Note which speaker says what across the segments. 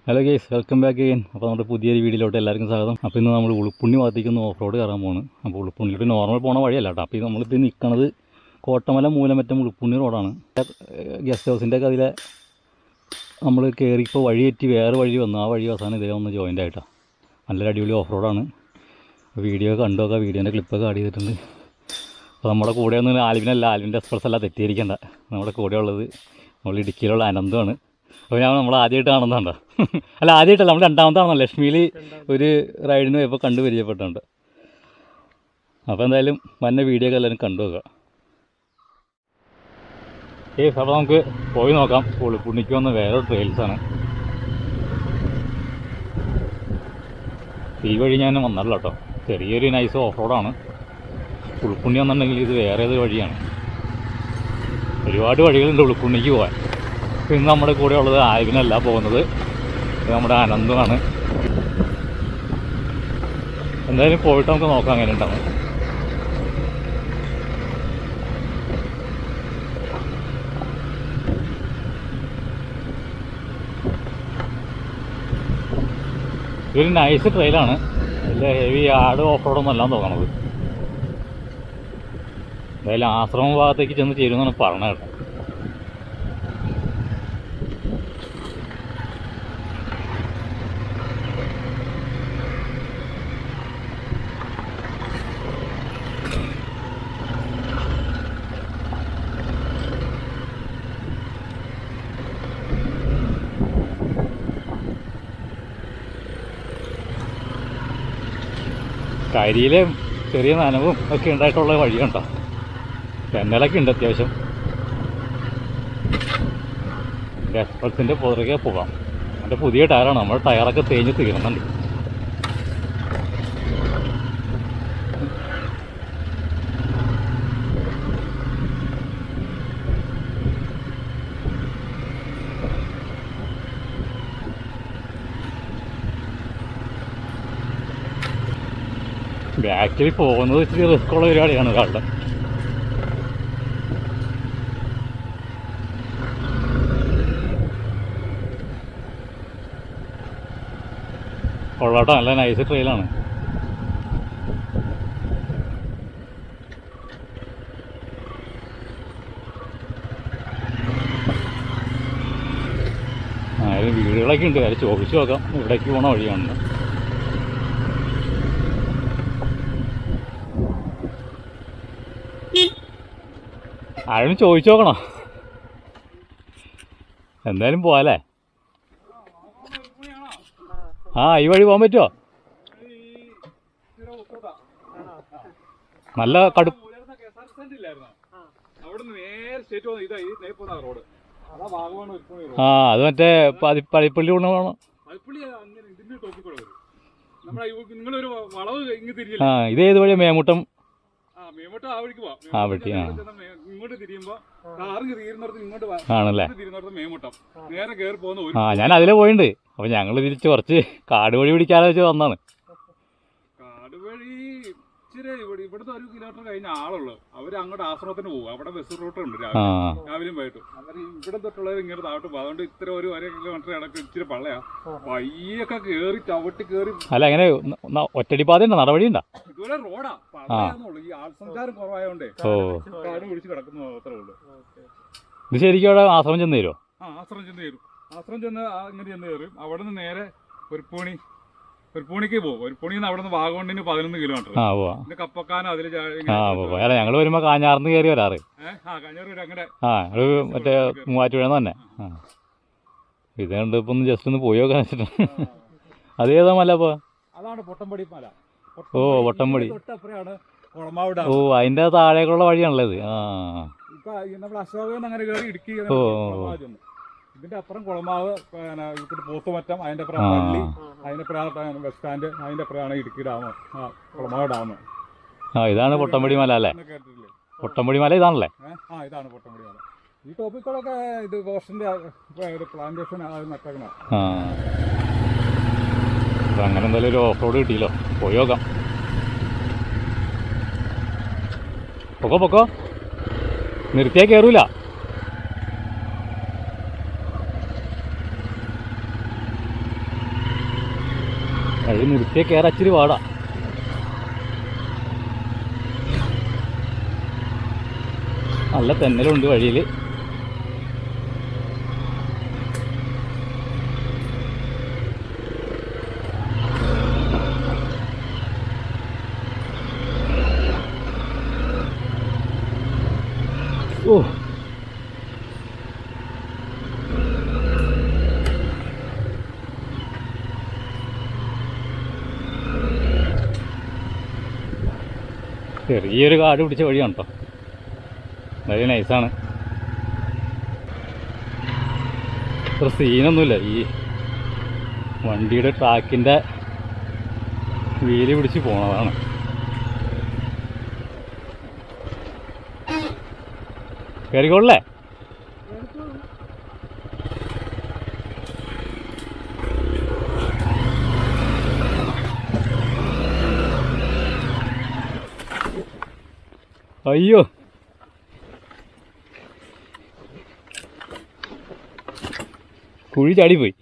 Speaker 1: Hello guys, welcome back again. അപ്പോൾ നമ്മുടെ പുതിയൊരു വീഡിയോയിലോട്ട് എല്ലാവർക്കും സ്വാഗതം. അപ്പോൾ ഇന്ന് നമ്മൾ ഉളുപ്പുണ്ണി ഭാഗത്തേക്കൊന്ന് ഓഫ് റോഡ് കയറാൻ പോകുന്നു. അപ്പോൾ ഉളുപ്പുണ്ണിയുടെ നോർമൽ പോണ വഴിയല്ല കേട്ടോ. അപ്പോൾ നമ്മളിപ്പോൾ നിൽക്കുന്നത് കോട്ടമല മൂലമറ്റം ഉളുപ്പുണ്ണി റോഡാണ്. ഗസ്റ്റ് ഹൗസിൻ്റെ ഒക്കെ അതിലെ നമ്മൾ കയറിപ്പോൾ വഴി തെറ്റി വേറെ വഴി വന്നു. ആ വഴി അവസാനം ഇതേ ഒന്ന് ജോയിൻ്റ് ആയിട്ടാണ്. നല്ലൊരു അടിപൊളി ഓഫ് റോഡാണ്. വീഡിയോ കണ്ടുനോക്കാം, വീഡിയോൻ്റെ ക്ലിപ്പൊക്കെ ആഡ് ചെയ്തിട്ടുണ്ട്. അപ്പോൾ നമ്മുടെ കൂടെ ഒന്നും ആൽവിൻ്റെ എക്സ്പ്രസ് അല്ല, തെറ്റിയിരിക്കേണ്ട. നമ്മുടെ കൂടെ ഉള്ളത് നമ്മൾ ഇടുക്കിയിലുള്ള അനന്തമാണ്. അപ്പോൾ നമ്മൾ ആദ്യമായിട്ട് കാണുന്നുണ്ടോ? അല്ല, ആദ്യമായിട്ടല്ല, നമ്മൾ രണ്ടാമതാണോ ലക്ഷ്മിയിൽ ഒരു റൈഡിന് പോയപ്പോൾ കണ്ടു പരിചയപ്പെട്ടിട്ടുണ്ട്. അപ്പോൾ എന്തായാലും വന്ന വീഡിയോ ഒക്കെ എല്ലാവരും കണ്ടു നോക്കാം. അപ്പോൾ നമുക്ക് പോയി നോക്കാം. ഉളുപ്പുണ്ണിക്ക് വന്ന വേറെ ട്രെയിൽസാണ്. ഈ വഴി ഞാൻ വന്നല്ലോ കേട്ടോ. ചെറിയൊരു നൈസ് ഓഫ് റോഡാണ്. ഉളുപ്പുണ്ണി വന്നിട്ടുണ്ടെങ്കിൽ ഇത് വേറെ ഏത് വഴിയാണ്. ഒരുപാട് വഴികളുണ്ട് ഉളുപ്പുണ്ണിക്ക് പോകാൻ. ഇന്ന് നമ്മുടെ കൂടെ ഉള്ളത് ആൽവിനല്ല പോകുന്നത്, ഇത് നമ്മുടെ അനന്തമാണ്. എന്തായാലും പോയിട്ട് നമുക്ക് നോക്കാം അങ്ങനെ ഉണ്ടാവും. ഇതൊരു നൈസ് ട്രെയിലാണ്. വലിയ ഹെവി ആട് ഓഫ് റോഡൊന്നും എല്ലാം തോന്നണത്. എന്തായാലും ആശ്രമ ഭാഗത്തേക്ക് ചെന്ന് ചേരുമെന്നാണ് പറഞ്ഞത് കേട്ടോ. കരിയിലെ ചെറിയ നനവും ഒക്കെ ഉണ്ടായിട്ടുള്ള വഴിയുണ്ടോ. തെന്നലൊക്കെ ഉണ്ട് അത്യാവശ്യം. എക്സ്പ്രസിൻ്റെ പുറകെ പോകാം. എൻ്റെ പുതിയ ടയറാണ്, നമ്മുടെ ടയറൊക്കെ തേഞ്ഞ് തീർന്നുണ്ട്. ബാക്കിൽ പോകുന്നത് ഇച്ചിരി റിസ്ക്കുള്ള പരിപാടിയാണ് കാളുടെ. കൊള്ളാട്ടോ, നല്ല നൈസ് ട്രെയിലാണ്. അതിൽ വീടുകളൊക്കെ ഉണ്ട്. അത് ചോദിച്ചു നോക്കാം ഇവിടേക്ക് പോകണ വഴിയാണ്. ആരും ചോദിച്ചു നോക്കണം. എന്തായാലും പോവാല്ലേ? ഈ വഴി പോകാൻ പറ്റുമോ? നല്ല കടുപ്പ്. അത് മറ്റേ പള്ളിപ്പള്ളി കൊണ്ടുപോകണം. ഇത് ഏത് വഴിയാ? മേമുട്ടം. ആണല്ലേ? ഞാൻ അതിലെ പോയിട്ടുണ്ട്. അപ്പൊ ഞങ്ങള് തിരിച്ച് കുറച്ച് കാട് വഴി പിടിക്കാതെ വെച്ച് വന്നാണ്.
Speaker 2: കാട് വഴി ഇവിടുത്തെ 1 കിലോമീറ്റർ കഴിഞ്ഞ ആളുള്ളു. അവര് അങ്ങോട്ട് ആശ്രമത്തിന് പോകും. അവിടെ ബസ് റൂട്ട് ഉണ്ട് രാവിലെയും വൈകിട്ടും. അന്നേരം ഇവിടെ തൊട്ടുള്ളവർ ഇങ്ങോട്ട് താഴോട്ട് പോകും. അതുകൊണ്ട് ഇത്ര ഒരു 1 കിലോമീറ്റർ ഇടയ്ക്ക് ഇച്ചിരി പള്ളയാ. പയ്യൊക്കെ കേറി ചവിട്ടി കേറി.
Speaker 1: അല്ല, അങ്ങനെ ഒറ്റടിപ്പാതയുണ്ടോ? നടവഴി ഉണ്ടോ?
Speaker 2: ഇതുപോലെ റോഡാ. പള്ളയാന്നുള്ളു. ഈ ആൾസഞ്ചാരം കുറവായോണ്ടേ കാട് പിടിച്ച് കിടക്കുന്നു അത്രേ ഉള്ളു.
Speaker 1: ഇത് ശരിക്കും അവിടെ ആശ്രമം ചെന്ന് തരുമോ?
Speaker 2: ആശ്രമം ചെന്ന് തരും. ആശ്രമം ചെന്ന് ഇങ്ങനെ ചെന്ന് കയറും. അവിടെ നിന്ന് നേരെ ഒരുപ്പൂണിക്ക് പോകും. ഒരുപ്പൂണിന്ന് അവിടെ നിന്ന് വാഗമണ്ണിന് 11 കിലോമീറ്റർ. പിന്നെ കപ്പക്കാനം അതിൽ
Speaker 1: ഞങ്ങൾ വരുമ്പോ കാഞ്ഞാർന്ന് കയറി വരാറ്.
Speaker 2: കാഞ്ഞാറ് അങ്ങനെ
Speaker 1: മറ്റേ മൂവാറ്റുപുഴ തന്നെ. ഇത് കണ്ട് ഇപ്പൊ ജസ്റ്റ് ഒന്ന് പോയി നോക്കാൻ വെച്ചിട്ട്. അതേതാ മല? അപ്പൊ
Speaker 2: അതാണ് പൊട്ടമ്പടി മല.
Speaker 1: പൊട്ടമ്പടി.
Speaker 2: കുളമാവ്.
Speaker 1: അതിന്റെ താഴേക്കുള്ള വഴിയാണല്ലോ ഇത്.
Speaker 2: ഇപ്പൊ നമ്മുടെ അശോകൻ അങ്ങനെ കയറി ഇടുക്കി. ഇതിന്റെ അപ്പുറം കുളമാവ്, പോത്തുമറ്റം, അതിന്റെ അപ്പുറം പള്ളി, അതിന്റെ അപ്പുറം ബസ് സ്റ്റാൻഡ്, അതിന്റെ അപ്പുറമാണ് ഇടുക്കി ഡാം, കുളമാവ് ഡാം.
Speaker 1: ഇതാണ് പൊട്ടമ്പടി മല അല്ലേ? പൊട്ടമ്പടി മല ഇതാണല്ലേ?
Speaker 2: ഇതാണ് പൊട്ടമ്പടി മല. ഈ ടോപ്പിക്കുകളൊക്കെ ഇത് ഗോഷന്റെ പ്ലാന്റേഷൻ നട്ടേക്കണ.
Speaker 1: അങ്ങനെ എന്തായാലും ഒരു ഓഫ് റോഡ് കിട്ടിയല്ലോ, പോയി നോക്കാം. പൊക്കോ നിർത്തിയാൽ കയറൂല. വഴി നിർത്തിയ കയറച്ചിരി പാടാ. നല്ല തെന്നലുണ്ട് വഴിയിൽ. ഓ ചെറിയൊരു കാട് പിടിച്ച വഴിയാണ് കേട്ടോ. വളരെ നൈസാണ്. ഇത്ര സീനൊന്നുമില്ല. ഈ വണ്ടിയുടെ ട്രാക്കിൻ്റെ വീല് പിടിച്ച് പോണതാണ്. കയറിക്കോളേ. അയ്യോ, കുഴി ചാടിപ്പോയി.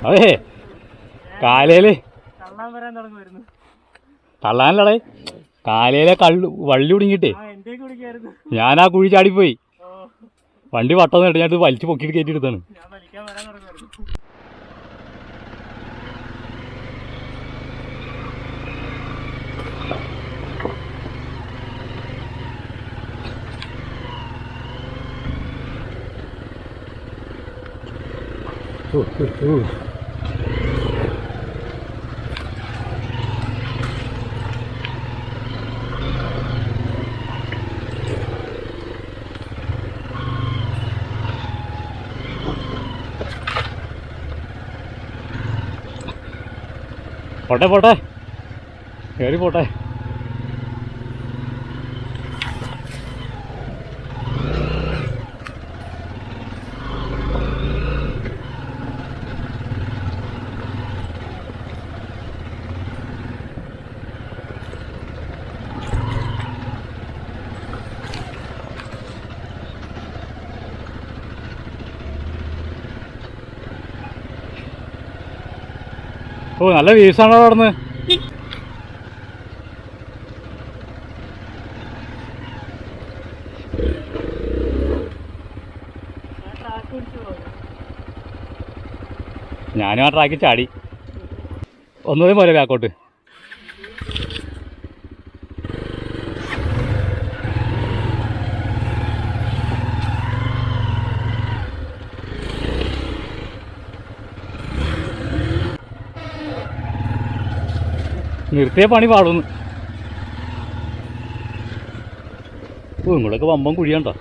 Speaker 1: അതെ, കാലയില് തള്ളാനല്ലേ കാലയിലെ വള്ളി കുടുങ്ങിയിട്ടേ ഞാൻ ആ കുഴി ചാടിപ്പോയി. വണ്ടി വട്ടം നേട്ട് ഞാൻ വലിച്ചു പൊക്കിയിട്ട് കയറ്റിയെടുത്താണ്. പോട്ടെ പോട്ടെ, കയറി പോട്ടെ. ഓ, നല്ല വീസാണോ അവിടെ നിന്ന്. ഞാനും ആ ട്രാക്കിൽ ചാടി. ഒന്നുകൂടി പോലെ ബാക്കോട്ട്. നിർത്തിയ പണി പാടുന്നു. ഓ, ഇങ്ങോട്ടൊക്കെ വമ്പം കുഴിയാണ്ടോ.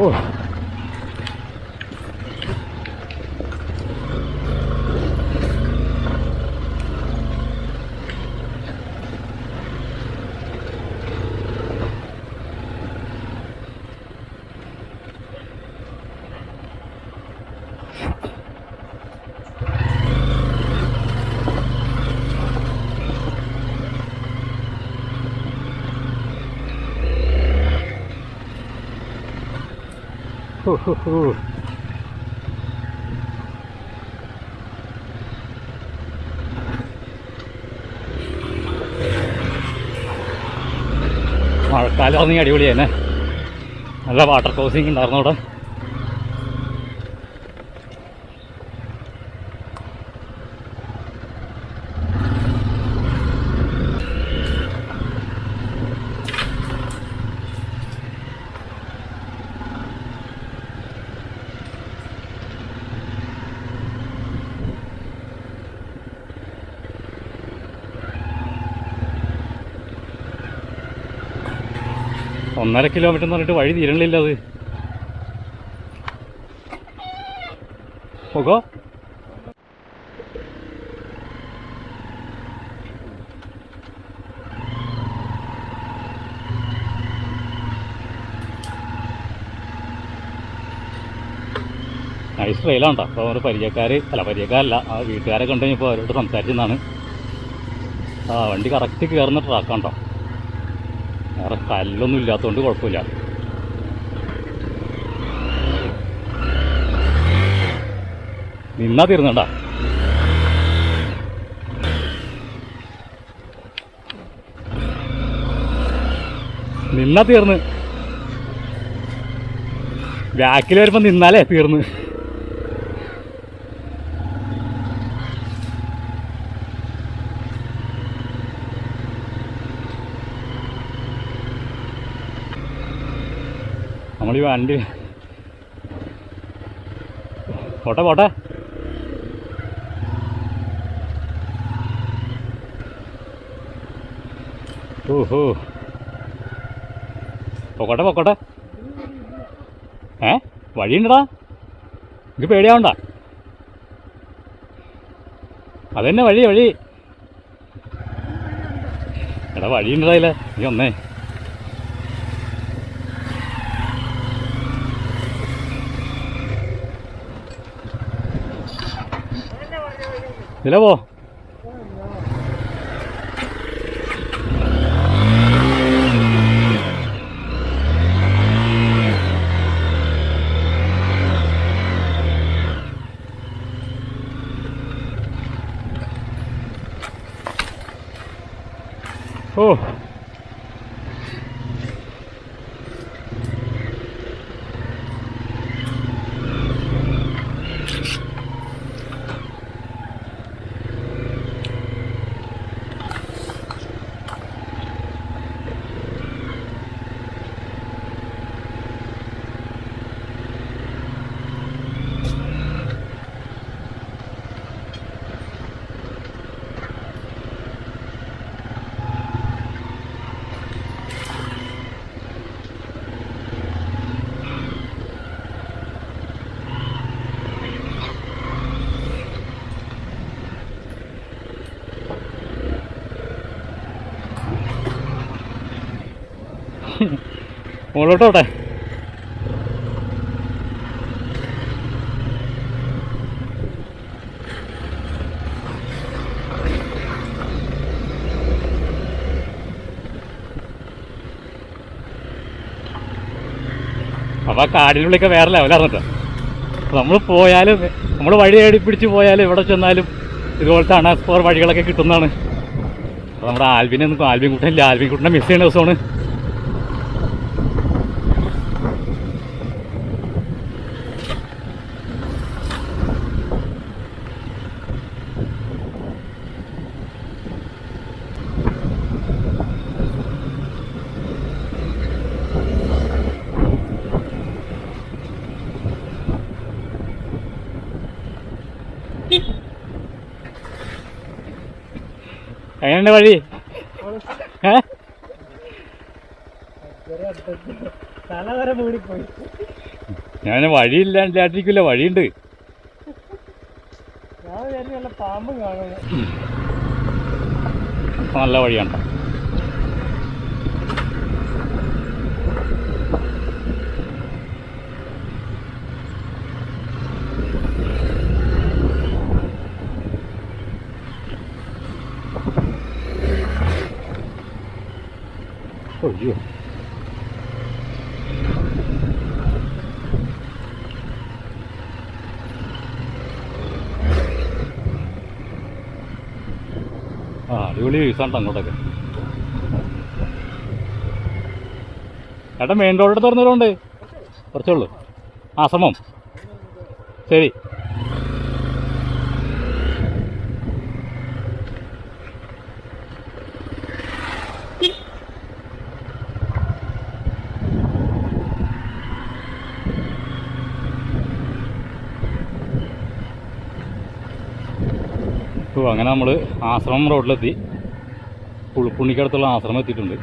Speaker 1: ഓ, മഴക്കാലം ഇറങ്ങി അടിപൊളി തന്നെ. നല്ല വാട്ടർ ക്രോസിങ് ഉണ്ടായിരുന്നു അവിടെ. ഒന്നര കിലോമീറ്റർ എന്ന് പറഞ്ഞിട്ട് വഴി തീരണില്ല. അത് പോകോ. നൈസ് ട്രെയിലാണ് കേട്ടോ. അപ്പോൾ അവർ പരിചയക്കാരല്ല ആ വീട്ടുകാരെ കണ്ടു കഴിഞ്ഞപ്പോൾ അവരോട് സംസാരിച്ചെന്നാണ്. ആ വണ്ടി കറക്റ്റ് കയറുന്ന ട്രാക്കാണ് കേട്ടോ. വേറെ കല്ലൊന്നും ഇല്ലാത്തതുകൊണ്ട് കുഴപ്പമില്ല. നിന്നാ തീർന്നണ്ട. നിന്നാ തീർന്ന്. ബാക്കിൽ വരുമ്പോൾ നിന്നാലേ തീർന്ന്. നമ്മളീ വണ്ടി പോട്ടെ. ഓഹോ പൊക്കോട്ടെ. വഴിയുണ്ടടാ. ഇത് പേടിയാവണ്ട. അതന്നെ വഴി. എടാ വഴിയുണ്ടടാ ഇല്ല. നീ ഒന്നേ ഇതിലെ പോ. ഓ മുകളിലോട്ടോട്ടെ. അപ്പോൾ കാടിനുള്ളിലൊക്കെ വേറെ ലെവലായിരുന്നിട്ട്. നമ്മൾ പോയാലും നമ്മൾ വഴി തേടി പിടിച്ച് പോയാലും എവിടെ ചെന്നാലും ഇതുപോലത്തെ അൺഎക്സ്പ്ലോർ വഴികളൊക്കെ കിട്ടുന്നതാണ്. അപ്പോൾ നമ്മുടെ ആൽബിൻ കുട്ടനെ മിസ് ചെയ്യുന്ന ദിവസമാണ്. എങ്ങനെയുണ്ട് വഴി? ഞാൻ വഴിയില്ലാണ്ടിരിക്കില്ല, വഴിയുണ്ട്. നല്ല വഴിയാണ്. അയ്യോ അടിപൊളി വ്യൂസാണ് അങ്ങോട്ടൊക്കെ. ചേട്ടാ മെയിൻ റോഡ് തുറന്നവരുണ്ട് കുറച്ചേ ഉള്ളൂ ആശ്രമം ശരി. അങ്ങനെ നമ്മൾ ആശ്രമം റോഡിലെത്തി. പുളിപ്പുണ്ണിക്കടുത്തുള്ള ആശ്രമം എത്തിയിട്ടുണ്ട്.